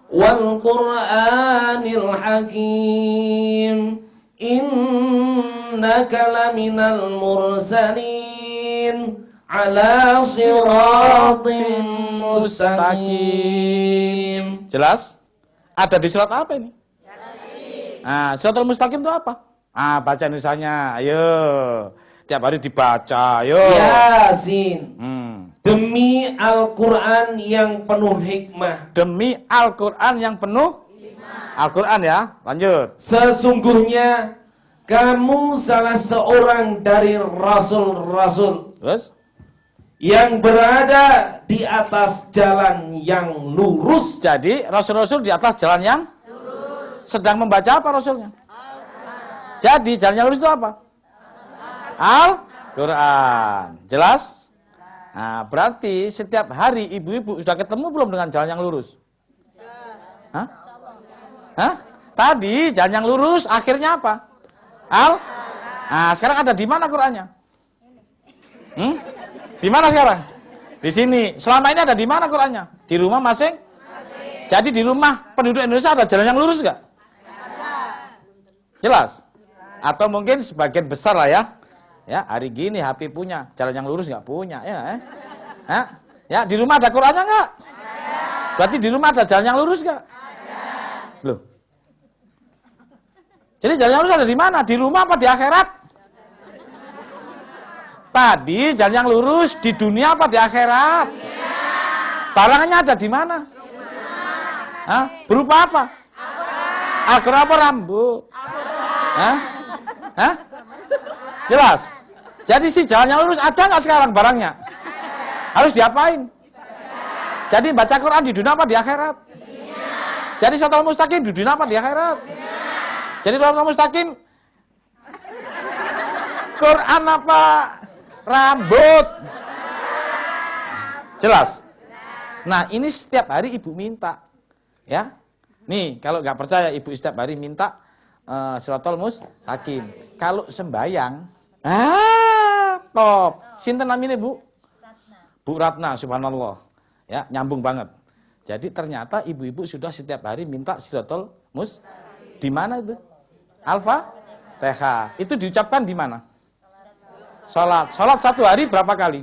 wal Qur'anil Hakim. Innaka laminal mursalin ala siratim mustaqim. Jelas? Ada di surat apa ini? Nah, siratal mustaqim itu apa? Ah, baca Indonesianya. Ayo. Tiap hari dibaca. Ayo. Yasin. Demi Al-Quran yang penuh hikmah. Demi Al-Quran yang penuh Al-Quran ya. Lanjut. Sesungguhnya kamu salah seorang dari rasul-rasul. Terus? Yang berada di atas jalan yang lurus. Jadi rasul-rasul di atas jalan yang lurus. Sedang membaca apa rasulnya? Jadi jalan yang lurus itu apa? Al-Quran. Jelas? Nah, berarti setiap hari ibu-ibu sudah ketemu belum dengan jalan yang lurus? Hah? Hah? Tadi jalan yang lurus akhirnya apa? Nah, sekarang ada di mana Qurannya? Di mana sekarang? Di sini. Selama ini ada di mana Qurannya? Di rumah masing? Jadi di rumah penduduk Indonesia ada jalan yang lurus nggak? Jelas? Atau mungkin sebagian besar lah ya. Ya, hari gini HP punya, jalan yang lurus nggak punya, ya. Ya, di rumah ada Qurannya nggak? Berarti di rumah ada jalan yang lurus nggak? Loh. Jadi jalan yang lurus ada di mana? Di rumah apa di akhirat? Tadi jalan yang lurus di dunia apa di akhirat? Barangannya ada di mana? Hah? Berupa apa? Al-Quran apa rambut? Hah? Hah? Jelas? Jadi si jalan yang lurus ada nggak sekarang barangnya? Harus diapain? Jadi baca Quran di dunia apa di akhirat? Jadi siratal mustaqim di dunia apa di akhirat? Jadi siratal mustaqim Quran apa rambut? Jelas? Nah, ini setiap hari ibu minta. Ya. Nih, kalau nggak percaya ibu setiap hari minta siratal mustaqim. Kalau sembayang, top. Sinten namanya Bu? Bu Ratna, subhanallah. Ya, nyambung banget. Jadi ternyata ibu-ibu sudah setiap hari minta siratal mustaqim. Di mana itu? Al-Fatihah. Itu diucapkan di mana? Salat. Salat satu hari berapa kali?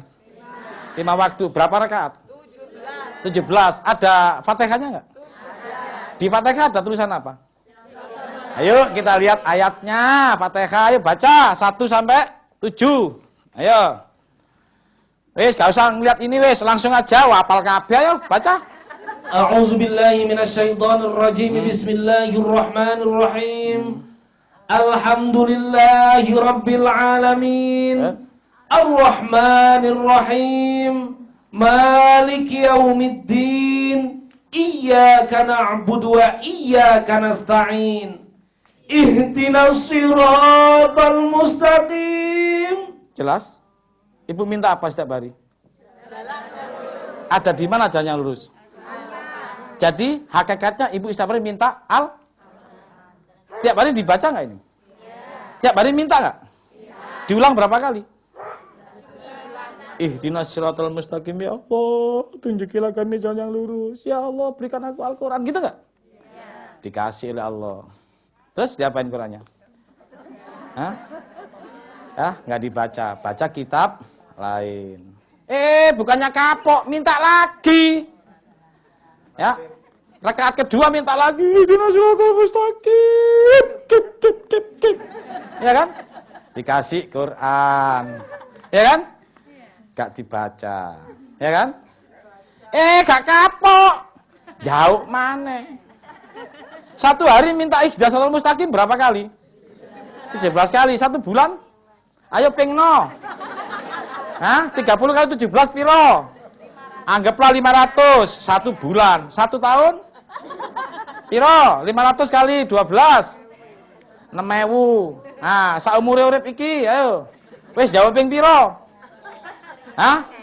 5 waktu. Berapa rakaat? 17. Ada Fatihahnya enggak? Di Fatihah ada tulisan apa? Ayo kita lihat ayatnya. Fatihah, ayo baca 1 sampai 7. Ayo. Wis, gak usah ngeliat ini wis, langsung aja hafal kabeh ayo baca. A'udzubillahi minasyaitonirrajim. Bismillahirrahmanirrahim. Alhamdulillahi rabbil alamin. Ar-Rahmanir-Rahim. Maliki yaumiddin. Iyyaka na'budu wa iyyaka nasta'in. Ihdinas siratal mustaqim. Jelas? Ibu minta apa setiap hari? Ada di mana jalan yang lurus? Jadi hakikatnya ibu setiap hari minta Tiap hari dibaca nggak ini? Tiap hari minta nggak? Diulang berapa kali? Ihdinas siratal mustaqim, ya Allah, tunjukilah kami jalan yang lurus. Ya Allah, berikan aku Al-Quran, gitu nggak? Dikasih oleh Allah. Terus diapain Qurannya? Hah? Nggak dibaca, baca kitab lain. Bukannya kapok, minta lagi. Ya, rakaat kedua minta lagi. Ihdinas siratal mustaqim. Kip. Ya kan? Dikasih Quran. Ya kan? Gak dibaca. Ya kan? Gak kapok. Jauh mana? Satu hari minta ihdinas siratal mustaqim berapa kali? 17 kali. 1 bulan? Ayo pingno. 30 kali 17 piro? Anggaplah 500. 1 bulan. 1 tahun? Piro? 500 kali 12. 6.000. Nah, saumure urip iki, ayo. Wis jawab ping piro?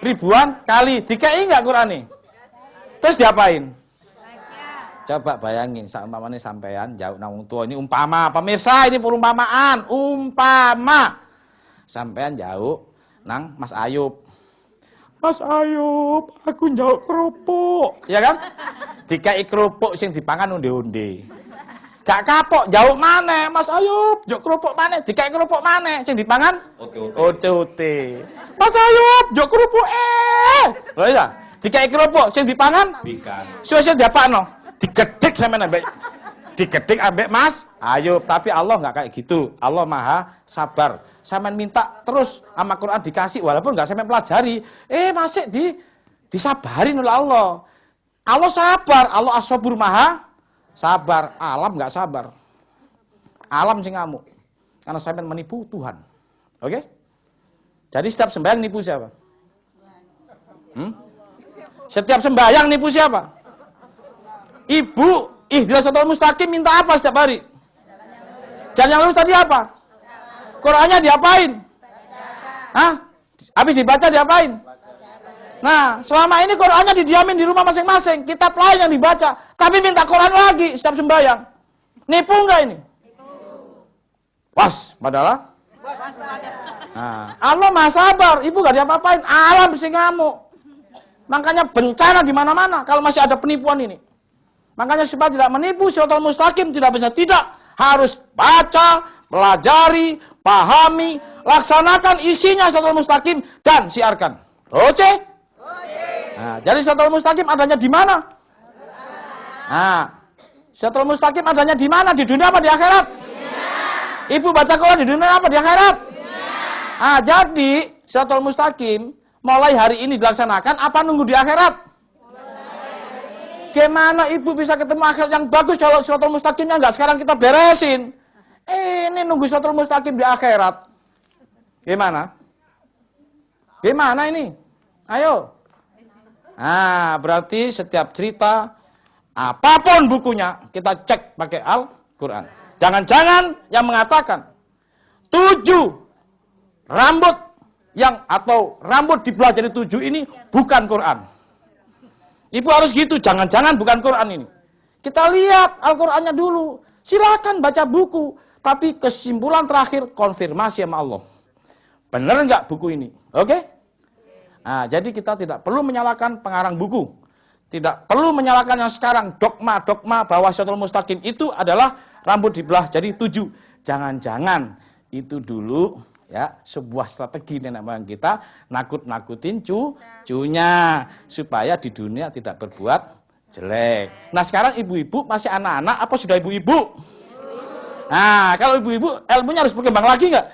Ribuan kali. Dikei enggak Qur'ane? Terus diapain? Coba bayangin, saumpamane sampean jauh nang wong tua, ini umpama, pemirsa ini perumpamaan, umpama. Sampean jauh nang Mas Ayub. Mas Ayub, aku jauh kerupuk, ya kan? Dikai kerupuk sing dipangan onde-onde. Gak kapok, jauh mana Mas Ayub, jauh kerupuk mana? Dikai kerupuk mana? Sing dipangan? Ote-ote. Mas Ayub, jauh kerupuk lho ya, dikai kerupuk sing dipangan? Ikan. Suwe diapakno? Digedhek sampean ambek Mas Ayub, tapi Allah nggak kayak gitu. Allah Maha sabar. Sampean minta terus sama Quran dikasih walaupun nggak sampean pelajari, masih disabarin oleh Allah. Allah sabar, Allah as-sabur Maha sabar. Alam nggak sabar. Alam sing ngamuk. Karena sampean menipu Tuhan. Oke? Jadi setiap sembahyang nipu siapa? Setiap sembahyang nipu siapa? Ibu, ihdinas siratal mustaqim minta apa setiap hari? Jalan yang lurus tadi apa? Qurannya diapain? Habis dibaca diapain? Nah, selama ini Qurannya didiamin di rumah masing-masing, kitab lain yang dibaca, tapi minta Quran lagi setiap sembahyang. Nipu enggak ini? Was, padahal? Allah Maha sabar, ibu gak diapa-apain, alam sing ngamuk. Makanya bencana di mana-mana kalau masih ada penipuan ini. Makanya supaya tidak menipu siratal mustaqim, tidak bisa tidak, harus baca, pelajari, pahami, laksanakan isinya siratal mustaqim dan siarkan. Oke? Nah, jadi siratal mustaqim adanya di mana? Siratal mustaqim adanya di mana? Di dunia apa di akhirat? Ibu baca Quran di dunia apa di akhirat? Jadi siratal mustaqim mulai hari ini dilaksanakan apa nunggu di akhirat? Gimana ibu bisa ketemu akhirat yang bagus kalau siratal mustaqimnya enggak sekarang kita beresin? Ini nunggu siratal mustaqim di akhirat. Gimana? Gimana ini? Ayo. Berarti setiap cerita, apapun bukunya, kita cek pakai Al-Quran. Jangan-jangan yang mengatakan 7 rambut atau rambut dibelah jadi 7 ini bukan Quran. Ibu harus gitu, jangan-jangan bukan Quran ini. Kita lihat Al-Qurannya dulu. Silakan baca buku, tapi kesimpulan terakhir konfirmasi sama Allah. Benar nggak buku ini? Oke? Jadi kita tidak perlu menyalahkan pengarang buku. Tidak perlu menyalahkan yang sekarang dogma-dogma bahwa siratal mustaqim itu adalah rambut dibelah jadi 7. Jangan-jangan itu dulu ya, sebuah strategi nenek moyang kita nakut-nakutin cucunya supaya di dunia tidak berbuat jelek. Nah, sekarang ibu-ibu masih anak-anak apa sudah ibu-ibu? Nah, kalau ibu-ibu ilmunya harus berkembang lagi nggak?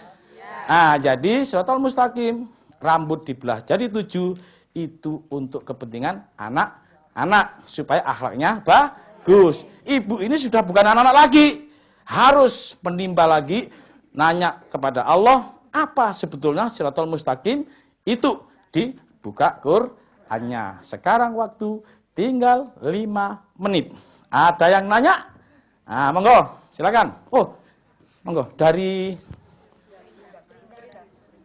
Nah, jadi Shiratal Mustaqim, rambut dibelah jadi 7 itu untuk kepentingan anak-anak supaya akhlaknya bagus. Ibu ini sudah bukan anak-anak lagi, harus menimba lagi, nanya kepada Allah apa sebetulnya Shiratal Mustaqim itu, dibuka Qur'annya. Sekarang waktu tinggal 5 menit. Ada yang nanya? Nah, monggo, silakan. Oh, monggo dari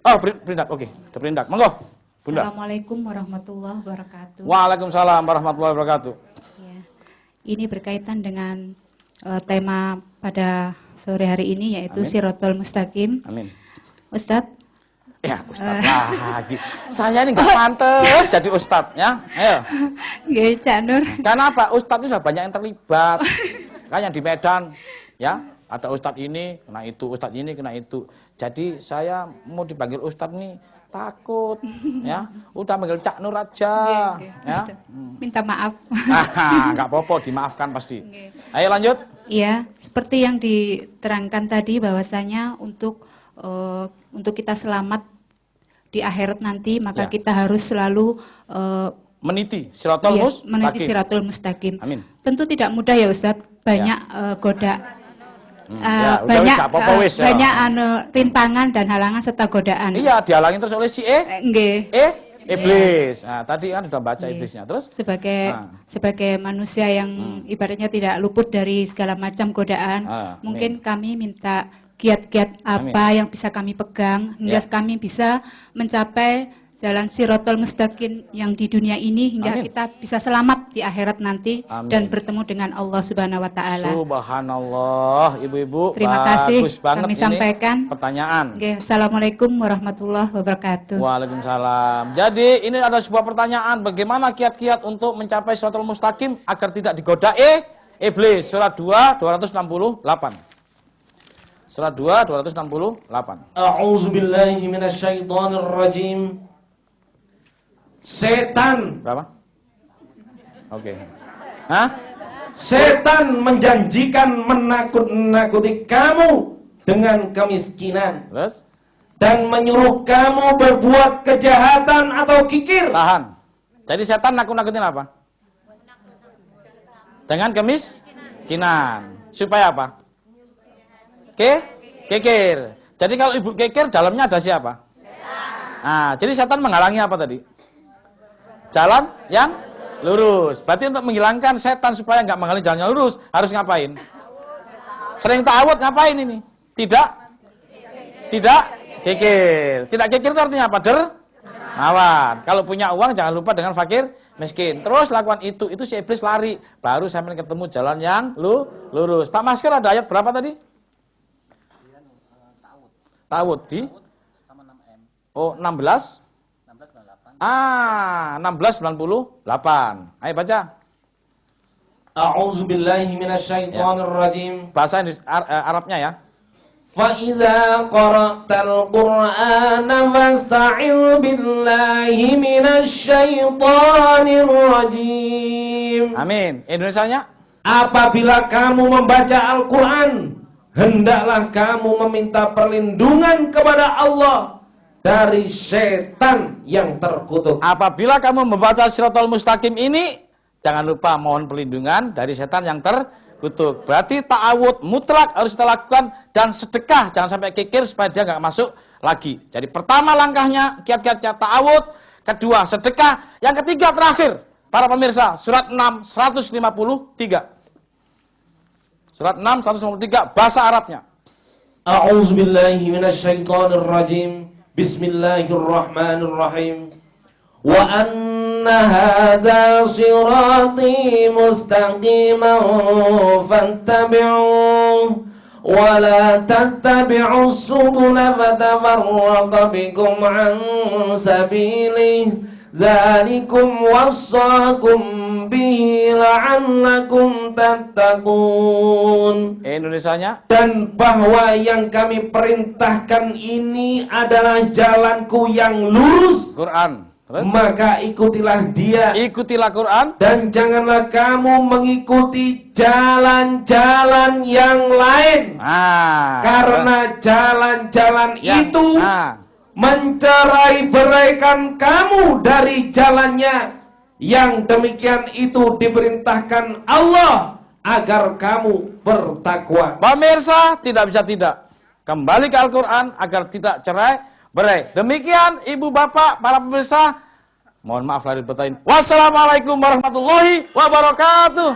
Berindak, oke, Berindak, monggo. Bunda. Assalamualaikum warahmatullahi wabarakatuh. Waalaikumsalam warahmatullahi wabarakatuh. Ya, ini berkaitan dengan tema pada sore hari ini, yaitu Shiratal Mustaqim. Amin. Ustadz. Ya, Ustadz lagi. Saya ini nggak pantas jadi Ustadz, ya. Ayo. Nggih, Cak Nur. Kenapa? Ustadz itu sudah banyak yang terlibat. Kayak di Medan, ya. Ada Ustadz ini, kena itu. Ustadz ini, kena itu. Jadi saya mau dipanggil Ustadz nih, takut, ya. Udah manggil Cak Nur aja, ya. Minta maaf. Nggak apa-apa, dimaafkan pasti. Ayo lanjut. Iya, seperti yang diterangkan tadi bahwasanya untuk kita selamat di akhirat nanti, maka kita harus selalu meniti Shiratal Mustaqim. Meniti Shiratal Mustaqim. Amin. Tentu tidak mudah ya Ustadz, banyak banyak rintangan dan halangan serta godaan. Iya, dihalangin terus oleh si iblis. Nah, tadi kan sudah baca iblisnya. Terus sebagai manusia yang ibaratnya tidak luput dari segala macam godaan, mungkin kami minta kiat-kiat apa yang bisa kami pegang hingga kami bisa mencapai jalan Shiratal Mustaqim yang di dunia ini hingga kita bisa selamat di akhirat nanti dan bertemu dengan Allah Subhanahu wa taala. Subhanallah, ibu-ibu. Terima kasih kami sampaikan. Pertanyaan. Assalamualaikum warahmatullahi wabarakatuh. Waalaikumsalam. Jadi ini ada sebuah pertanyaan, bagaimana kiat-kiat untuk mencapai Shiratal Mustaqim agar tidak digoda iblis? Surat 2 268. Surat 2 268. A'udzubillahi minasyaitonirrajim. Setan. Berapa? Oke. Hah? Setan menjanjikan menakut-nakuti kamu dengan kemiskinan. Terus? Dan menyuruh kamu berbuat kejahatan atau kikir. Tahan. Jadi setan nakut-nakutin apa? Dengan kemiskinan. Supaya apa? Kikir. Jadi kalau ibu kikir, dalamnya ada siapa? Nah, jadi setan menghalangi apa tadi? Jalan yang lurus. Berarti untuk menghilangkan setan supaya nggak menghalangi jalan yang lurus, harus ngapain? Sering ta'awud ngapain ini? Tidak kikir. Tidak kikir itu artinya apa? Dermawan. Kalau punya uang jangan lupa dengan fakir miskin. Terus lakukan itu si iblis lari. Baru sampai ketemu jalan yang lurus. Pak Masker ada ayat berapa tadi? Ta'awud di? Oh, 16? 1698. Ayo baca. A'udzubillahi minasyaitonirrajim. Bahasa Arabnya ya. Fa idza qara'tal Qur'ana fasta'idz billahi minasyaitonir rajim. Amin. Indonesianya? Apabila kamu membaca Al-Qur'an, hendaklah kamu meminta perlindungan kepada Allah dari setan yang terkutuk. Apabila kamu membaca Shiratal Mustaqim ini, jangan lupa mohon perlindungan dari setan yang terkutuk. Berarti ta'awud mutlak harus kita lakukan dan sedekah, jangan sampai kikir supaya dia nggak masuk lagi. Jadi pertama langkahnya kiat-kiat ta'awud, kedua sedekah, yang ketiga terakhir para pemirsa surat 6 153. Surat 6 153 bahasa Arabnya. A'udzubillahi minasyaitonirrajim. Bismillahirrahmanirrahim. Wa anna hadza sirati mustaqiman fattabi'uhu wa la tattabi'us subula fatafarraqa bikum an sabilihi. Dzalikum wassaakum bihi la'allakum tattaqun. Indonesianya. Dan bahwa yang kami perintahkan ini adalah jalanku yang lurus. Quran. Terus? Maka ikutilah dia. Ikutilah Quran. Dan janganlah kamu mengikuti jalan-jalan yang lain. Karena jalan-jalan itu mencerai-beraikan kamu dari jalannya. Yang demikian itu diperintahkan Allah agar kamu bertakwa. Pemirsa, tidak bisa tidak. Kembali ke Al-Quran agar tidak cerai berai. Demikian ibu bapak para pemirsa. Mohon maaf lahir batin. Wassalamualaikum warahmatullahi wabarakatuh.